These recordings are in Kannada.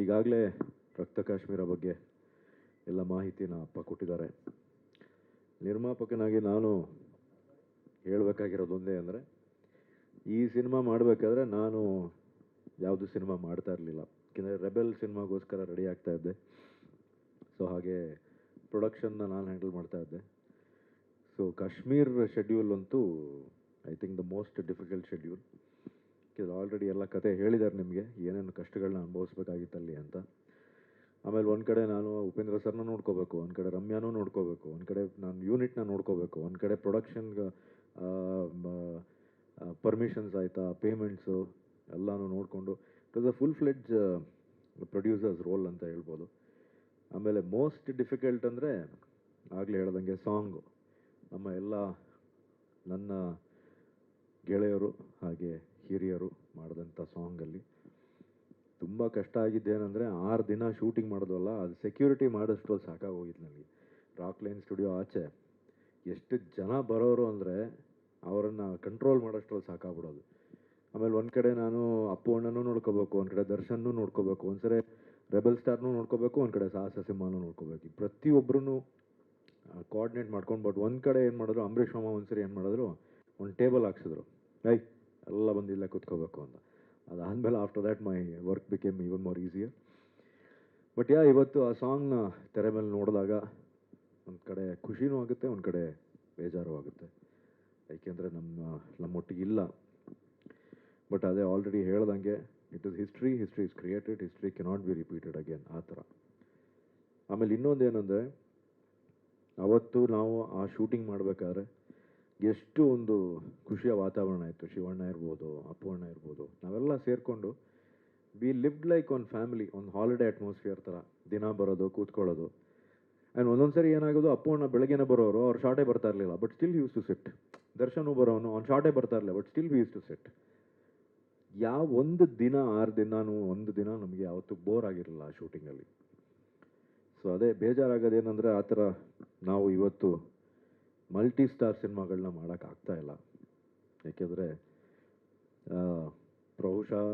ಈಗಾಗಲೇ ರಕ್ತ ಕಾಶ್ಮೀರ ಬಗ್ಗೆ ಎಲ್ಲ ಮಾಹಿತಿನ ಅಪ್ಪ ಕೊಟ್ಟಿದ್ದಾರೆ. ನಿರ್ಮಾಪಕನಾಗಿ ನಾನು ಹೇಳಬೇಕಾಗಿರೋದು ಒಂದೇ ಅಂದರೆ, ಈ ಸಿನಿಮಾ ಮಾಡಬೇಕಾದ್ರೆ ನಾನು ಯಾವುದು ಸಿನಿಮಾ ಮಾಡ್ತಾ ಇರಲಿಲ್ಲ. ಯಾಕೆಂದರೆ ರೆಬೆಲ್ ಸಿನಿಮಾಗೋಸ್ಕರ ರೆಡಿ ಆಗ್ತಾ ಇದ್ದೆ. ಸೊ ಹಾಗೆ ಪ್ರೊಡಕ್ಷನ್ನ ನಾನು ಹ್ಯಾಂಡಲ್ ಮಾಡ್ತಾ ಇದ್ದೆ. ಸೊ ಕಾಶ್ಮೀರ್ ಶೆಡ್ಯೂಲ್ ಅಂತೂ I think the most difficult schedule. Already ಎಲ್ಲ ಕತೆ ಹೇಳಿದ್ದಾರೆ ನಿಮಗೆ, ಏನೇನು ಕಷ್ಟಗಳನ್ನ ಅನುಭವಿಸ್ಬೇಕಾಗಿತ್ತಲ್ಲಿ ಅಂತ. ಆಮೇಲೆ ಒಂದು ಕಡೆ ನಾನು ಉಪೇಂದ್ರ ಸರ್ನ ನೋಡ್ಕೋಬೇಕು, ಒಂದು ಕಡೆ ರಮ್ಯಾನೂ ನೋಡ್ಕೋಬೇಕು, ಒಂದು ಕಡೆ ನಾನು ಯೂನಿಟ್ನ ನೋಡ್ಕೋಬೇಕು, ಒಂದು ಕಡೆ ಪ್ರೊಡಕ್ಷನ್ಗೆ ಪರ್ಮಿಷನ್ಸ್ ಆಯಿತಾ, ಪೇಮೆಂಟ್ಸು ಎಲ್ಲನೂ ನೋಡಿಕೊಂಡು it was a full fledged producers role ಅಂತ ಹೇಳ್ಬೋದು. ಆಮೇಲೆ ಮೋಸ್ಟ್ ಡಿಫಿಕಲ್ಟ್ ಅಂದರೆ ಆಗಲೇ ಹೇಳ್ದಂಗೆ ಸಾಂಗು. ನಮ್ಮ ಎಲ್ಲ ನನ್ನ ಗೆಳೆಯರು ಹಾಗೆ ಹಿರಿಯರು ಮಾಡಿದಂಥ ಸಾಂಗಲ್ಲಿ ತುಂಬ ಕಷ್ಟ ಆಗಿದ್ದೇನೆಂದರೆ, 6 ದಿನ ಶೂಟಿಂಗ್ ಮಾಡೋದಲ್ಲ, ಅದು ಸೆಕ್ಯೂರಿಟಿ ಮಾಡೋಷ್ಟರಲ್ಲಿ ಸಾಕಾಗೋಗಿತ್ತು ನನಗೆ. ರಾಕ್ ಲೈನ್ ಸ್ಟುಡಿಯೋ ಆಚೆ ಎಷ್ಟು ಜನ ಬರೋರು ಅಂದರೆ ಅವರನ್ನು ಕಂಟ್ರೋಲ್ ಮಾಡೋಷ್ಟರಲ್ಲಿ ಸಾಕಾಗ್ಬಿಡೋದು. ಆಮೇಲೆ ಒಂದು ಕಡೆ ನಾನು ಅಪ್ಪು ಅಣ್ಣನೂ ನೋಡ್ಕೋಬೇಕು, ಒಂದು ಕಡೆ ದರ್ಶನ್ನೂ ನೋಡ್ಕೋಬೇಕು, ಒಂದು ಸರಿ ರೆಬಲ್ ಸ್ಟಾರ್ನೂ ನೋಡ್ಕೋಬೇಕು, ಒಂದು ಕಡೆ ಸಾಹಸ ಸಿಂಹನೂ ನೋಡ್ಕೋಬೇಕು. ಪ್ರತಿಯೊಬ್ಬರೂ ಕೋಆರ್ಡಿನೇಟ್ ಮಾಡ್ಕೊಂಡು. ಬಟ್ ಒಂದು ಕಡೆ ಏನು ಮಾಡಿದ್ರು, ಅಂಬರೀಷ್ ಮಾಮ ಒಂದು ಸರಿ ಏನು ಮಾಡಿದ್ರು, ಒಂದು ಟೇಬಲ್ ಹಾಕ್ಸಿದ್ರು, ಎಲ್ಲ ಬಂದು ಇಲ್ಲೇ ಕೂತ್ಕೋಬೇಕು ಅಂತ. ಅದಾದಮೇಲೆ after that my work became even more easier. But ಇವತ್ತು ಆ ಸಾಂಗ್ನ ತೆರೆ ಮೇಲೆ ನೋಡಿದಾಗ ಒಂದು ಕಡೆ ಖುಷಿನೂ ಆಗುತ್ತೆ, ಒಂದು ಕಡೆ ಬೇಜಾರು ಆಗುತ್ತೆ. ಏಕೆಂದರೆ ನಮ್ಮೊಟ್ಟಿಗಿಲ್ಲ. ಬಟ್ ಅದೇ ಆಲ್ರೆಡಿ ಹೇಳ್ದಂಗೆ, it is history is created, history cannot be repeated again, ಆ ಥರ. ಆಮೇಲೆ ಇನ್ನೊಂದೇನೆಂದರೆ, ಅವತ್ತು ನಾವು ಆ ಶೂಟಿಂಗ್ ಮಾಡಬೇಕಾದ್ರೆ ಎಷ್ಟು ಒಂದು ಖುಷಿಯ ವಾತಾವರಣ ಇತ್ತು. ಶಿವಣ್ಣ ಇರ್ಬೋದು, ಅಪ್ಪು ಅಣ್ಣ ಇರ್ಬೋದು, ನಾವೆಲ್ಲ ಸೇರಿಕೊಂಡು ವಿ ಲಿವ್ಡ್ ಲೈಕ್ ಒಂದು ಫ್ಯಾಮಿಲಿ, ಒಂದು ಹಾಲಿಡೇ ಅಟ್ಮಾಸ್ಫಿಯರ್ ಥರ. ದಿನ ಬರೋದು, ಕೂತ್ಕೊಳ್ಳೋದು. ಆ್ಯಂಡ್ ಒಂದೊಂದು ಸರಿ ಏನಾಗೋದು, ಅಪ್ಪು ಅಣ್ಣ ಬೆಳಗ್ಗೆನೇ ಬರೋರು, ಅವ್ರು ಶಾರ್ಟೇ ಬರ್ತಾ ಇರಲಿಲ್ಲ, but still use to sit. Darshan ಬರೋನು, ಅವ್ನು ಶಾರ್ಟೇ ಬರ್ತಾ ಇರಲಿಲ್ಲ, but still use to sit. ಒಂದು ದಿನ 6 ದಿನಾನು ಒಂದು ದಿನ ನಮಗೆ ಯಾವತ್ತೂ ಬೋರ್ ಆಗಿರಲಿಲ್ಲ ಆ ಶೂಟಿಂಗಲ್ಲಿ. ಸೊ ಅದೇ ಬೇಜಾರಾಗೋದೇನೆಂದರೆ, ಆ ಥರ ನಾವು ಇವತ್ತು ಮಲ್ಟಿ ಸ್ಟಾರ್ ಸಿನಿಮಾಗಳನ್ನ ಮಾಡೋಕ್ಕಾಗ್ತಾ ಇಲ್ಲ. ಏಕೆಂದರೆ ಬಹುಶಃ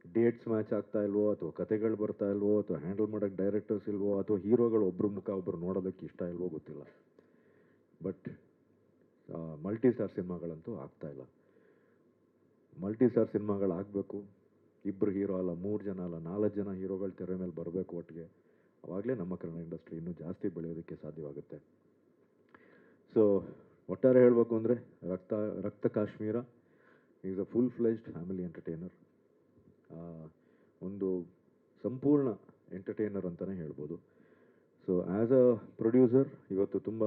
ಡೇಟ್ಸ್ ಮ್ಯಾಚ್ ಆಗ್ತಾ ಇಲ್ವೋ, ಅಥವಾ ಕತೆಗಳು ಬರ್ತಾ ಇಲ್ವೋ, ಅಥವಾ ಹ್ಯಾಂಡಲ್ ಮಾಡೋಕ್ಕೆ ಡೈರೆಕ್ಟರ್ಸ್ ಇಲ್ವೋ, ಅಥವಾ ಹೀರೋಗಳು ಒಬ್ಬರು ಮುಖ ಒಬ್ಬರು ನೋಡೋದಕ್ಕೆ ಇಷ್ಟ ಇಲ್ವೋ ಗೊತ್ತಿಲ್ಲ. ಬಟ್ ಮಲ್ಟಿ ಸ್ಟಾರ್ ಸಿನಿಮಾಗಳಂತೂ ಆಗ್ತಾಯಿಲ್ಲ. Multi star ಸಿನಿಮಾಗಳಾಗಬೇಕು. 2 ಹೀರೋ ಅಲ್ಲ, 3 ಜನ ಅಲ್ಲ, 4 ಜನ ಹೀರೋಗಳು ತೆರೆ ಮೇಲೆ ಬರಬೇಕು ಒಟ್ಟಿಗೆ. ಆವಾಗಲೇ ನಮ್ಮ ಕನ್ನಡ ಇಂಡಸ್ಟ್ರಿ ಇನ್ನೂ ಜಾಸ್ತಿ ಬೆಳೆಯೋದಕ್ಕೆ ಸಾಧ್ಯವಾಗುತ್ತೆ. ಸೊ ಒಟ್ಟಾರೆ ಹೇಳಬೇಕು ಅಂದರೆ, ರಕ್ತ Kashmir is a full fledged family entertainer. ಒಂದು ಸಂಪೂರ್ಣ ಎಂಟರ್ಟೈನರ್ ಅಂತಲೇ ಹೇಳ್ಬೋದು. ಸೊ ಆ್ಯಸ್ ಅ ಪ್ರೊಡ್ಯೂಸರ್ ಇವತ್ತು ತುಂಬ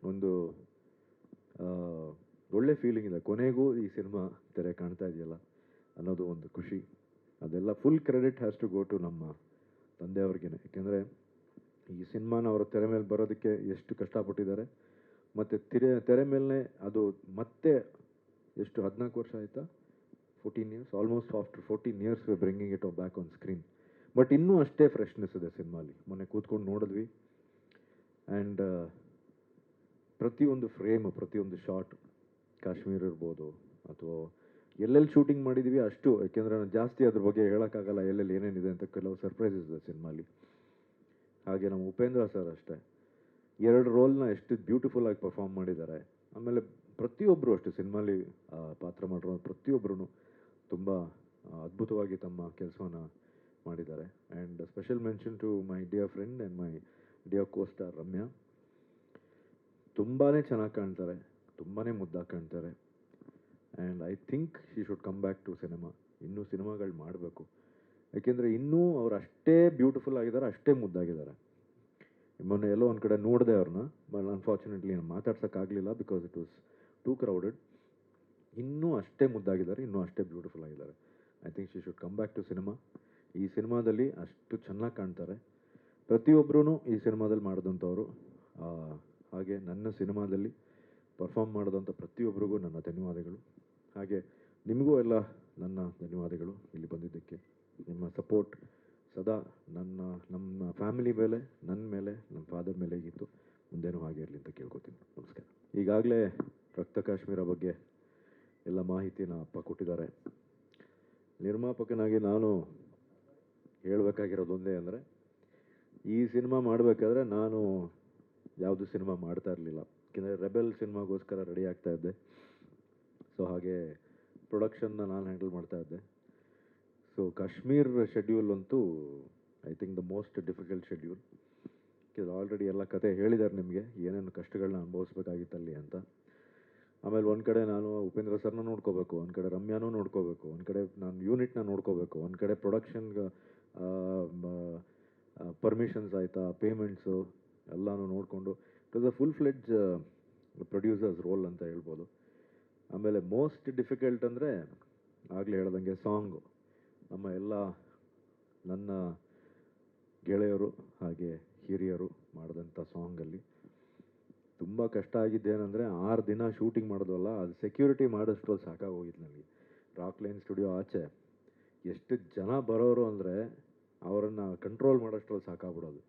ಒಂದು ಒಳ್ಳೆ ಫೀಲಿಂಗ್ ಇದೆ. ಕೊನೆಗೂ ಈ ಸಿನಿಮಾ ತೆರೆ ಕಾಣ್ತಾ ಇದೆಯಲ್ಲ ಅನ್ನೋದು ಒಂದು ಖುಷಿ. ಅದೆಲ್ಲ full credit has to go to ನಮ್ಮ ತಂದೆಯವ್ರಿಗೇನೆ. ಯಾಕೆಂದರೆ ಈ ಸಿನಿಮಾನ ಅವರು ತೆರೆ ಮೇಲೆ ಬರೋದಕ್ಕೆ ಎಷ್ಟು ಕಷ್ಟಪಟ್ಟಿದ್ದಾರೆ. ಮತ್ತು ತೆರೆ ಮೇಲೆ ಅದು ಮತ್ತೆ ಎಷ್ಟು 14 ವರ್ಷ ಆಯಿತಾ, 14 years, almost after 14 years we bringing it back on screen. But ಇನ್ನೂ ಅಷ್ಟೇ ಫ್ರೆಶ್ನೆಸ್ ಇದೆ ಸಿನಿಮಾಲಿ. ಮೊನ್ನೆ ಕೂತ್ಕೊಂಡು ನೋಡಿದ್ವಿ. ಆ್ಯಂಡ್ ಪ್ರತಿಯೊಂದು ಫ್ರೇಮು, ಪ್ರತಿಯೊಂದು ಶಾಟ್, ಕಾಶ್ಮೀರ ಇರ್ಬೋದು ಅಥವಾ ಎಲ್ಲೆಲ್ಲಿ ಶೂಟಿಂಗ್ ಮಾಡಿದ್ದೀವಿ ಅಷ್ಟು. ಯಾಕೆಂದರೆ ನಾನು ಜಾಸ್ತಿ ಅದ್ರ ಬಗ್ಗೆ ಹೇಳೋಕ್ಕಾಗಲ್ಲ, ಎಲ್ಲೆಲ್ಲಿ ಏನೇನಿದೆ ಅಂತ. ಕೆಲವು ಸರ್ಪ್ರೈಸಸ್ ಇದೆ ಸಿನಿಮಾಲಿ. ಹಾಗೆ ನಮ್ಮ ಉಪೇಂದ್ರ ಸರ್ ಅಷ್ಟೇ, 2 ರೋಲ್ನ ಎಷ್ಟು ಬ್ಯೂಟಿಫುಲ್ಲಾಗಿ ಪರ್ಫಾರ್ಮ್ ಮಾಡಿದ್ದಾರೆ. ಆಮೇಲೆ ಪ್ರತಿಯೊಬ್ಬರು ಅಷ್ಟೇ ಸಿನಿಮಾಲಿ ಪಾತ್ರ ಮಾಡಿರೋ ಪ್ರತಿಯೊಬ್ಬರೂ ತುಂಬ ಅದ್ಭುತವಾಗಿ ತಮ್ಮ ಕೆಲಸವನ್ನು ಮಾಡಿದ್ದಾರೆ. And special mention to my dear friend and my dear costar Ramya. ತುಂಬಾ ಚೆನ್ನಾಗಿ ಕಾಣ್ತಾರೆ, ತುಂಬಾ ಮುದ್ದಾಗಿ ಕಾಣ್ತಾರೆ. And I think she should come back to cinema. ಇನ್ನೂ ಸಿನಿಮಾಗಳು ಮಾಡಬೇಕು. ಯಾಕೆಂದರೆ ಇನ್ನೂ ಅವ್ರು ಅಷ್ಟೇ ಬ್ಯೂಟಿಫುಲ್ ಆಗಿದ್ದಾರೆ, ಅಷ್ಟೇ ಮುದ್ದಾಗಿದ್ದಾರೆ. ಮೊನ್ನೆ ಎಲ್ಲೋ ಒಂದು ಕಡೆ ನೋಡಿದೆ ಅವ್ರನ್ನ, ಬಟ್ ಅನ್ಫಾರ್ಚುನೇಟ್ಲಿ ನಾನು ಮಾತಾಡ್ಸೋಕ್ಕಾಗಲಿಲ್ಲ, because it was too crowded. ಇನ್ನೂ ಅಷ್ಟೇ ಮುದ್ದಾಗಿದ್ದಾರೆ, ಇನ್ನೂ ಅಷ್ಟೇ ಬ್ಯೂಟಿಫುಲ್ ಆಗಿದ್ದಾರೆ. I think she should come back to cinema. ಈ ಸಿನಿಮಾದಲ್ಲಿ ಅಷ್ಟು ಚೆನ್ನಾಗಿ ಕಾಣ್ತಾರೆ ಪ್ರತಿಯೊಬ್ಬರೂ. ಈ ಸಿನಿಮಾದಲ್ಲಿ ಮಾಡಿದಂಥವ್ರು, ಹಾಗೆ ನನ್ನ ಸಿನಿಮಾದಲ್ಲಿ ಪರ್ಫಾರ್ಮ್ ಮಾಡಿದಂಥ ಪ್ರತಿಯೊಬ್ಬರಿಗೂ ನನ್ನ ಧನ್ಯವಾದಗಳು. ಹಾಗೆ ನಿಮಗೂ ಎಲ್ಲ ನನ್ನ ಧನ್ಯವಾದಗಳು ಇಲ್ಲಿ ಬಂದಿದ್ದಕ್ಕೆ. ನಿಮ್ಮ ಸಪೋರ್ಟ್ ಸದಾ ನಮ್ಮ ಫ್ಯಾಮಿಲಿ ಮೇಲೆ, ನನ್ನ ಮೇಲೆ, ನಮ್ಮ ಫಾದರ್ ಮೇಲೆ ಇತ್ತು, ಮುಂದೇನೂ ಹಾಗೆ ಇರಲಿ ಅಂತ ಕೇಳ್ಕೊತೀನಿ. ನಮಸ್ಕಾರ. ಈಗಾಗಲೇ ರಕ್ತ ಕಾಶ್ಮೀರ ಬಗ್ಗೆ ಎಲ್ಲ ಮಾಹಿತಿನ ಅಪ್ಪ ಕೊಟ್ಟಿದ್ದಾರೆ. ನಿರ್ಮಾಪಕನಾಗಿ ನಾನು ಹೇಳಬೇಕಾಗಿರೋದು ಒಂದೇ ಅಂದರೆ, ಈ ಸಿನಿಮಾ ಮಾಡಬೇಕಾದ್ರೆ ನಾನು ಯಾವುದು ಸಿನಿಮಾ ಮಾಡ್ತಾ ಇರಲಿಲ್ಲ. ಯಾಕೆಂದರೆ ರೆಬೆಲ್ ಸಿನಿಮಾಗೋಸ್ಕರ ರೆಡಿ ಆಗ್ತಾ ಇದ್ದೆ. ಸೊ ಹಾಗೆ ಪ್ರೊಡಕ್ಷನ್ನ ನಾನು ಹ್ಯಾಂಡಲ್ ಮಾಡ್ತಾ ಇದ್ದೆ. ಸೊ ಕಾಶ್ಮೀರ್ ಶೆಡ್ಯೂಲ್ ಅಂತೂ I think the most difficult schedule. Already ಎಲ್ಲ ಕತೆ ಹೇಳಿದ್ದಾರೆ ನಿಮಗೆ, ಏನೇನು ಕಷ್ಟಗಳನ್ನ ಅನುಭವಿಸ್ಬೇಕಾಗಿತ್ತಲ್ಲಿ ಅಂತ. ಆಮೇಲೆ ಒಂದು ಕಡೆ ನಾನು ಉಪೇಂದ್ರ ಸರ್ನ ನೋಡ್ಕೋಬೇಕು, ಒಂದು ಕಡೆ ರಮ್ಯಾನೂ ನೋಡ್ಕೋಬೇಕು, ಒಂದು ಕಡೆ ನಾನು ಯೂನಿಟ್ನ ನೋಡ್ಕೋಬೇಕು, ಒಂದು ಕಡೆ ಪ್ರೊಡಕ್ಷನ್ಗೆ ಪರ್ಮಿಷನ್ಸ್ ಆಯಿತಾ, ಪೇಮೆಂಟ್ಸು ಎಲ್ಲನೂ ನೋಡಿಕೊಂಡು it was a full fledged producers role ಅಂತ ಹೇಳ್ಬೋದು. ಆಮೇಲೆ ಮೋಸ್ಟ್ ಡಿಫಿಕಲ್ಟ್ ಅಂದರೆ ಆಗಲೇ ಹೇಳ್ದಂಗೆ ಸಾಂಗು. ನಮ್ಮ ಎಲ್ಲ ನನ್ನ ಗೆಳೆಯರು ಹಾಗೆ ಹಿರಿಯರು ಮಾಡಿದಂಥ ಸಾಂಗಲ್ಲಿ ತುಂಬ ಕಷ್ಟ ಆಗಿದ್ದೇನೆಂದರೆ, 6 ದಿನ ಶೂಟಿಂಗ್ ಮಾಡೋದಲ್ಲ, ಅದು ಸೆಕ್ಯೂರಿಟಿ ಮಾಡೋಷ್ಟರಲ್ಲಿ ಸಾಕಾಗೋಗಿತ್ತು ನನಗೆ. ರಾಕ್ ಲೈನ್ ಸ್ಟುಡಿಯೋ ಆಚೆ ಎಷ್ಟು ಜನ ಬರೋರು ಅಂದರೆ ಅವರನ್ನು ಕಂಟ್ರೋಲ್ ಮಾಡೋಷ್ಟರಲ್ಲಿ ಸಾಕಾಗ್ಬಿಡೋದು.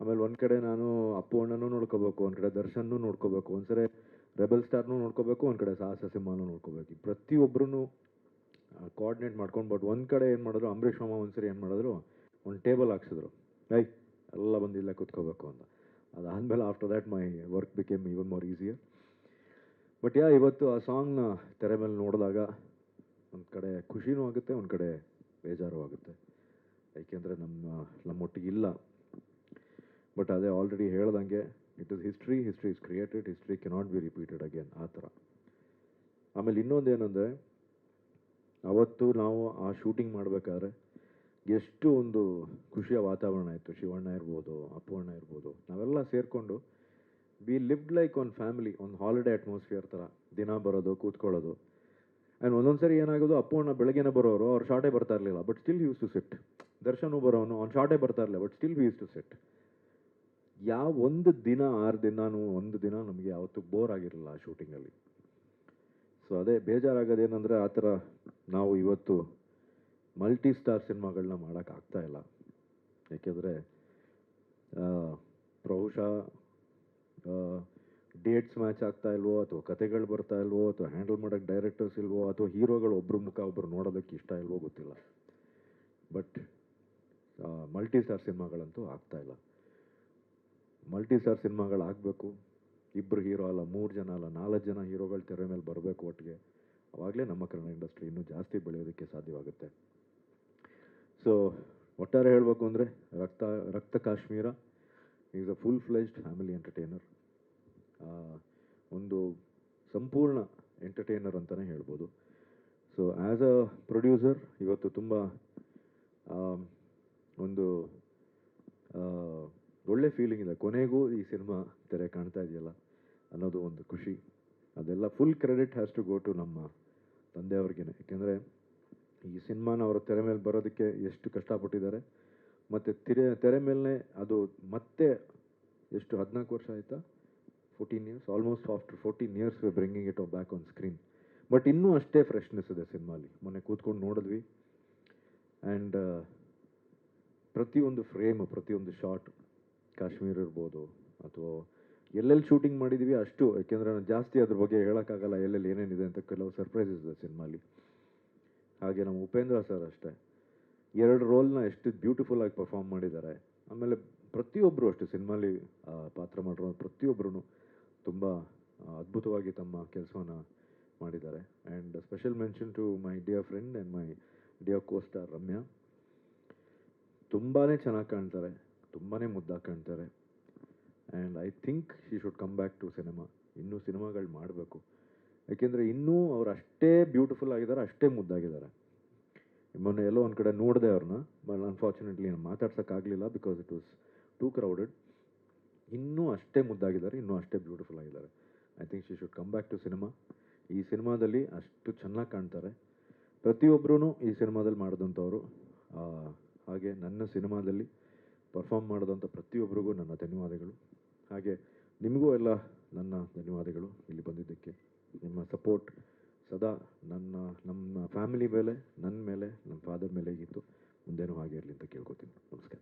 ಆಮೇಲೆ ಒಂದು ಕಡೆ ನಾನು ಅಪ್ಪು ಅಣ್ಣನೂ ನೋಡ್ಕೋಬೇಕು, ಒಂದು ಕಡೆ ದರ್ಶನ್ನೂ ನೋಡ್ಕೋಬೇಕು, ಒಂದು ಸರಿ ರೆಬಲ್ ಸ್ಟಾರ್ನೂ ನೋಡ್ಕೋಬೇಕು, ಒಂದು ಕಡೆ ಸಾಹಸ ಸಿಂಹನೂ ನೋಡ್ಕೋಬೇಕು. ಪ್ರತಿಯೊಬ್ಬರೂ ಕೋಆರ್ಡಿನೇಟ್ ಮಾಡ್ಕೊಂಡು. ಬಟ್ ಒಂದು ಕಡೆ ಏನು ಮಾಡಿದ್ರು, ಅಂಬರೀಷ್ ಮಾಮ ಒಂದು ಸರಿ ಏನು ಮಾಡಿದ್ರು, ಒಂದು ಟೇಬಲ್ ಹಾಕ್ಸಿದ್ರು, ಎಲ್ಲ ಬಂದು ಇಲ್ಲೇ ಕೂತ್ಕೋಬೇಕು ಅಂತ. ಅದಾದಮೇಲೆ after that my work became even more easier. But ಇವತ್ತು ಆ ಸಾಂಗ್ನ ತೆರೆ ಮೇಲೆ ನೋಡಿದಾಗ ಒಂದು ಕಡೆ ಖುಷಿನೂ ಆಗುತ್ತೆ, ಒಂದು ಕಡೆ ಬೇಜಾರು ಆಗುತ್ತೆ. ಏಕೆಂದರೆ ನಮ್ಮೊಟ್ಟಿಗಿಲ್ಲ. ಬಟ್ ಅದೇ ಆಲ್ರೆಡಿ ಹೇಳ್ದಂಗೆ, it is history is created, history cannot be repeated again, ಆ ಥರ. ಆಮೇಲೆ ಇನ್ನೊಂದೇನೆಂದರೆ, ಅವತ್ತು ನಾವು ಆ ಶೂಟಿಂಗ್ ಮಾಡಬೇಕಾದ್ರೆ ಎಷ್ಟು ಒಂದು ಖುಷಿಯ ವಾತಾವರಣ ಇತ್ತು. ಶಿವಣ್ಣ ಇರ್ಬೋದು, ಅಪ್ಪು ಅಣ್ಣ ಇರ್ಬೋದು, ನಾವೆಲ್ಲ ಸೇರಿಕೊಂಡು ವಿ ಲಿವ್ಡ್ ಲೈಕ್ ಒಂದು ಫ್ಯಾಮಿಲಿ, ಒಂದು ಹಾಲಿಡೇ ಅಟ್ಮಾಸ್ಫಿಯರ್ ಥರ. ದಿನ ಬರೋದು, ಕೂತ್ಕೊಳ್ಳೋದು. ಆ್ಯಂಡ್ ಒಂದೊಂದು ಸರಿ ಏನಾಗೋದು, ಅಪ್ಪು ಅಣ್ಣ ಬೆಳಗ್ಗೆನೇ ಬರೋರು, ಅವ್ರು ಶಾರ್ಟೇ ಬರ್ತಾ ಇರಲಿಲ್ಲ, but still use to sit. Darshan ಬರೋನು, ಅವ್ನು ಶಾರ್ಟೇ ಬರ್ತಾ ಇರಲಿಲ್ಲ, but still use to sit. ಒಂದು ದಿನ 6 ದಿನಾನು ಒಂದು ದಿನ ನಮಗೆ ಯಾವತ್ತೂ ಬೋರ್ ಆಗಿರಲಿಲ್ಲ ಆ ಶೂಟಿಂಗಲ್ಲಿ. ಸೊ ಅದೇ ಬೇಜಾರಾಗೋದೇನೆಂದರೆ, ಆ ಥರ ನಾವು ಇವತ್ತು ಮಲ್ಟಿ ಸ್ಟಾರ್ ಸಿನಿಮಾಗಳನ್ನ ಮಾಡೋಕ್ಕಾಗ್ತಾಯಿಲ್ಲ. ಏಕೆಂದರೆ ಬಹುಶಃ ಡೇಟ್ಸ್ ಮ್ಯಾಚ್ ಆಗ್ತಾ ಇಲ್ವೋ, ಅಥವಾ ಕತೆಗಳು ಬರ್ತಾ ಇಲ್ವೋ, ಅಥವಾ ಹ್ಯಾಂಡಲ್ ಮಾಡೋಕ್ಕೆ ಡೈರೆಕ್ಟರ್ಸ್ ಇಲ್ವೋ, ಅಥವಾ ಹೀರೋಗಳು ಒಬ್ಬರು ಮುಖ ಒಬ್ಬರು ನೋಡೋದಕ್ಕೆ ಇಷ್ಟ ಇಲ್ವೋ ಗೊತ್ತಿಲ್ಲ. ಬಟ್ ಮಲ್ಟಿ ಸ್ಟಾರ್ ಸಿನಿಮಾಗಳಂತೂ ಆಗ್ತಾಯಿಲ್ಲ. Multi star ಸಿನಿಮಾಗಳಾಗಬೇಕು. 2 ಹೀರೋ ಅಲ್ಲ, 3 ಜನ ಅಲ್ಲ, 4 ಜನ ಹೀರೋಗಳು ತೆರೆ ಮೇಲೆ ಬರಬೇಕು ಒಟ್ಟಿಗೆ. ಆವಾಗಲೇ ನಮ್ಮ ಕನ್ನಡ ಇಂಡಸ್ಟ್ರಿ ಇನ್ನೂ ಜಾಸ್ತಿ ಬೆಳೆಯೋದಕ್ಕೆ ಸಾಧ್ಯವಾಗುತ್ತೆ. ಸೊ ಒಟ್ಟಾರೆ ಹೇಳಬೇಕು ಅಂದರೆ, ರಕ್ತ Kashmir is a full fledged family entertainer. ಒಂದು ಸಂಪೂರ್ಣ ಎಂಟರ್ಟೈನರ್ ಅಂತಲೇ ಹೇಳ್ಬೋದು. ಸೊ ಆ್ಯಸ್ ಅ ಪ್ರೊಡ್ಯೂಸರ್ ಇವತ್ತು ತುಂಬ ಒಂದು ಒಳ್ಳೆ ಫೀಲಿಂಗ್ ಇದೆ. ಕೊನೆಗೂ ಈ ಸಿನಿಮಾ ತೆರೆ ಕಾಣ್ತಾ ಇದೆಯಲ್ಲ ಅನ್ನೋದು ಒಂದು ಖುಷಿ. ಅದೆಲ್ಲ full credit has to go to ನಮ್ಮ ತಂದೆಯವ್ರಿಗೇನೆ. ಏಕೆಂದರೆ ಈ ಸಿನಿಮಾನ ಅವರು ತೆರೆ ಮೇಲೆ ಬರೋದಕ್ಕೆ ಎಷ್ಟು ಕಷ್ಟಪಟ್ಟಿದ್ದಾರೆ. ಮತ್ತು ತೆರೆ ಮೇಲೇ ಅದು ಮತ್ತೆ ಎಷ್ಟು 14 ವರ್ಷ ಆಯಿತಾ, 14 years, almost after 14 years we bringing it back on screen. But ಇನ್ನೂ ಅಷ್ಟೇ ಫ್ರೆಶ್ನೆಸ್ ಇದೆ ಸಿನಿಮಾಲಿ. ಮೊನ್ನೆ ಕೂತ್ಕೊಂಡು ನೋಡಿದ್ವಿ. ಆ್ಯಂಡ್ ಪ್ರತಿಯೊಂದು ಫ್ರೇಮು, ಪ್ರತಿಯೊಂದು ಶಾಟ್, ಕಾಶ್ಮೀರ ಇರ್ಬೋದು ಅಥವಾ ಎಲ್ಲೆಲ್ಲಿ ಶೂಟಿಂಗ್ ಮಾಡಿದ್ದೀವಿ ಅಷ್ಟು, ಯಾಕೆಂದರೆ ನಾನು ಜಾಸ್ತಿ ಅದ್ರ ಬಗ್ಗೆ ಹೇಳೋಕ್ಕಾಗಲ್ಲ, ಎಲ್ಲೆಲ್ಲಿ ಏನೇನಿದೆ ಅಂತ. ಕೆಲವು ಸರ್ಪ್ರೈಸಸ್ ಇದೆ ಸಿನಿಮಾಲಿ. ಹಾಗೆ ನಮ್ಮ ಉಪೇಂದ್ರ ಸರ್ ಅಷ್ಟೇ, 2 ರೋಲ್ನ ಎಷ್ಟು ಬ್ಯೂಟಿಫುಲ್ಲಾಗಿ ಪರ್ಫಾರ್ಮ್ ಮಾಡಿದ್ದಾರೆ. ಆಮೇಲೆ ಪ್ರತಿಯೊಬ್ಬರು ಅಷ್ಟೇ ಸಿನಿಮಾಲಿ ಪಾತ್ರ ಮಾಡಿರೋ ಪ್ರತಿಯೊಬ್ಬರೂ ತುಂಬ ಅದ್ಭುತವಾಗಿ ತಮ್ಮ ಕೆಲಸವನ್ನು ಮಾಡಿದ್ದಾರೆ. And special mention to my dear friend and my dear costar Ramya. ತುಂಬಾ ಚೆನ್ನಾಗಿ ಕಾಣ್ತಾರೆ, ತುಂಬಾ ಮುದ್ದಾಗಿ ಕಾಣ್ತಾರೆ. And I think she should come back to cinema. ಇನ್ನೂ ಸಿನಿಮಾಗಳು ಮಾಡಬೇಕು. ಯಾಕೆಂದರೆ ಇನ್ನೂ ಅವ್ರು ಅಷ್ಟೇ ಬ್ಯೂಟಿಫುಲ್ ಆಗಿದ್ದಾರೆ, ಅಷ್ಟೇ ಮುದ್ದಾಗಿದ್ದಾರೆ. ಮೊನ್ನೆ ಎಲ್ಲೋ ಒಂದು ಕಡೆ ನೋಡಿದೆ ಅವ್ರನ್ನ, ಬಟ್ ಅನ್ಫಾರ್ಚುನೇಟ್ಲಿ ನಾನು ಮಾತಾಡ್ಸೋಕ್ಕಾಗಲಿಲ್ಲ, because it was too crowded. ಇನ್ನೂ ಅಷ್ಟೇ ಮುದ್ದಾಗಿದ್ದಾರೆ, ಇನ್ನೂ ಅಷ್ಟೇ ಬ್ಯೂಟಿಫುಲ್ ಆಗಿದ್ದಾರೆ. I think she should come back to cinema. ಈ ಸಿನಿಮಾದಲ್ಲಿ ಅಷ್ಟು ಚೆನ್ನಾಗಿ ಕಾಣ್ತಾರೆ ಪ್ರತಿಯೊಬ್ಬರೂ. ಈ ಸಿನಿಮಾದಲ್ಲಿ ಮಾಡಿದಂಥವ್ರು, ಹಾಗೆ ನನ್ನ ಸಿನಿಮಾದಲ್ಲಿ ಪರ್ಫಾರ್ಮ್ ಮಾಡಿದಂಥ ಪ್ರತಿಯೊಬ್ಬರಿಗೂ ನನ್ನ ಧನ್ಯವಾದಗಳು. ಹಾಗೆ ನಿಮಗೂ ಎಲ್ಲ ನನ್ನ ಧನ್ಯವಾದಗಳು ಇಲ್ಲಿ ಬಂದಿದ್ದಕ್ಕೆ. ನಿಮ್ಮ ಸಪೋರ್ಟ್ ಸದಾ ನಮ್ಮ ಫ್ಯಾಮಿಲಿ ಮೇಲೆ, ನನ್ನ ಮೇಲೆ, ನಮ್ಮ ಫಾದರ್ ಮೇಲೆ ಇತ್ತು. ಮುಂದೇನೂ ಹಾಗೆ ಇರಲಿ ಅಂತ ಕೇಳ್ಕೊತೀನಿ. ನಮಸ್ಕಾರ.